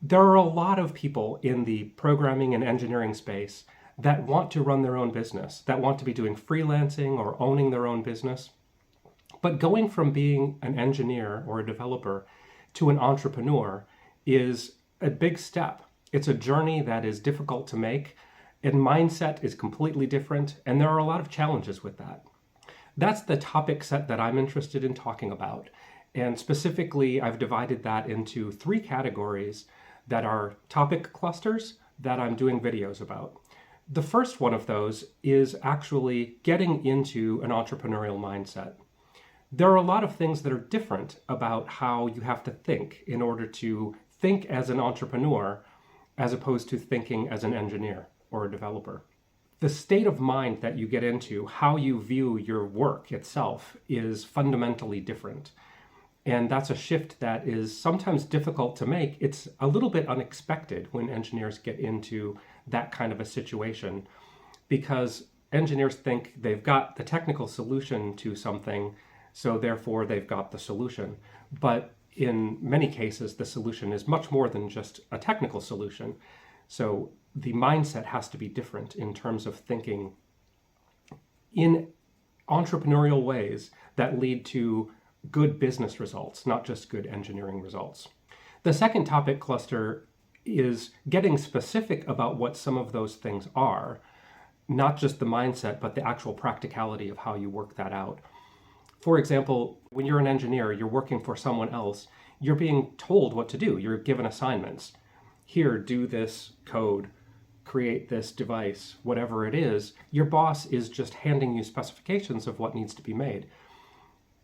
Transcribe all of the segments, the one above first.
There are a lot of people in the programming and engineering space that want to run their own business, that want to be doing freelancing or owning their own business. But going from being an engineer or a developer to an entrepreneur is a big step. It's a journey that is difficult to make, and mindset is completely different, and there are a lot of challenges with that. That's the topic set that I'm interested in talking about. And specifically, I've divided that into 3 categories that are topic clusters that I'm doing videos about. The first one of those is actually getting into an entrepreneurial mindset. There are a lot of things that are different about how you have to think in order to think as an entrepreneur as opposed to thinking as an engineer or a developer. The state of mind that you get into, how you view your work itself, is fundamentally different. And that's a shift that is sometimes difficult to make. It's a little bit unexpected when engineers get into that kind of a situation, because engineers think they've got the technical solution to something, so therefore they've got the solution. But in many cases, the solution is much more than just a technical solution. So the mindset has to be different in terms of thinking in entrepreneurial ways that lead to good business results, not just good engineering results. The second topic cluster is getting specific about what some of those things are, not just the mindset, but the actual practicality of how you work that out. For example, when you're an engineer, you're working for someone else, you're being told what to do. You're given assignments. Here, do this code, create this device, whatever it is. Your boss is just handing you specifications of what needs to be made.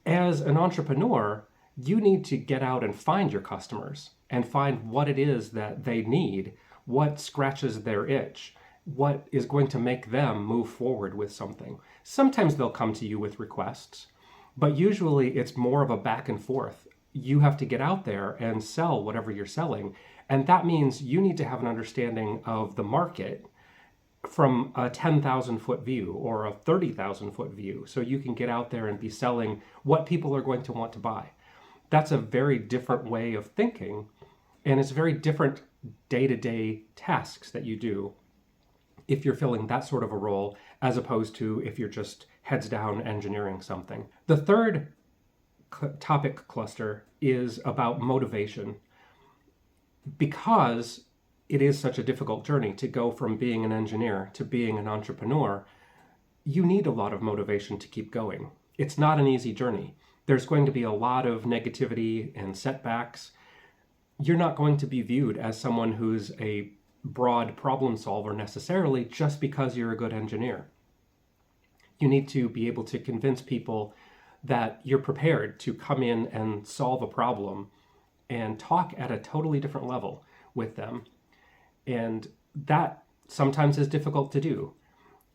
As an entrepreneur, you need to get out and find your customers and find what it is that they need, what scratches their itch, what is going to make them move forward with something. Sometimes they'll come to you with requests, but usually it's more of a back and forth. You have to get out there and sell whatever you're selling, and that means you need to have an understanding of the market from a 10,000 foot view or a 30,000 foot view, so you can get out there and be selling what people are going to want to buy. That's a very different way of thinking, and it's very different day-to-day tasks that you do if you're filling that sort of a role as opposed to if you're just heads down engineering something. The third topic cluster is about motivation. Because it is such a difficult journey to go from being an engineer to being an entrepreneur, you need a lot of motivation to keep going. It's not an easy journey. There's going to be a lot of negativity and setbacks. You're not going to be viewed as someone who's a broad problem solver necessarily just because you're a good engineer. You need to be able to convince people that you're prepared to come in and solve a problem and talk at a totally different level with them. And that sometimes is difficult to do.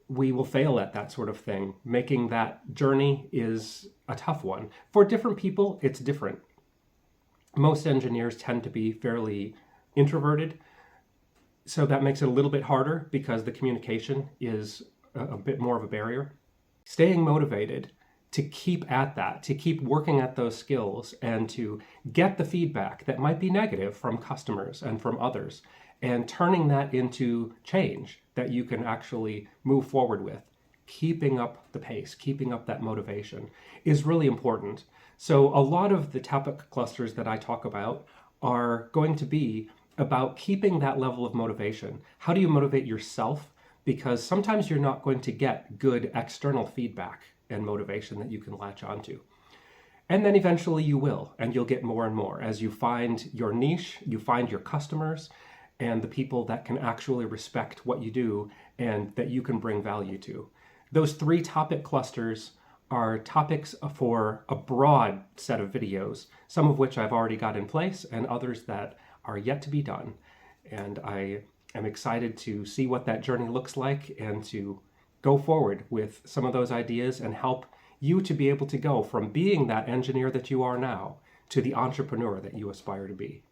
We will fail at that sort of thing. Making that journey is a tough one. For different people, it's different. Most engineers tend to be fairly introverted, so that makes it a little bit harder because the communication is a bit more of a barrier. Staying motivated to keep at that, to keep working at those skills and to get the feedback that might be negative from customers and from others, and turning that into change that you can actually move forward with. Keeping up the pace, keeping up that motivation is really important. So a lot of the topic clusters that I talk about are going to be about keeping that level of motivation. How do you motivate yourself? Because sometimes you're not going to get good external feedback and motivation that you can latch onto. And then eventually you will, and you'll get more and more as you find your niche, you find your customers, and the people that can actually respect what you do and that you can bring value to. Those 3 topic clusters are topics for a broad set of videos, some of which I've already got in place and others that are yet to be done. And I am excited to see what that journey looks like and to go forward with some of those ideas and help you to be able to go from being that engineer that you are now to the entrepreneur that you aspire to be.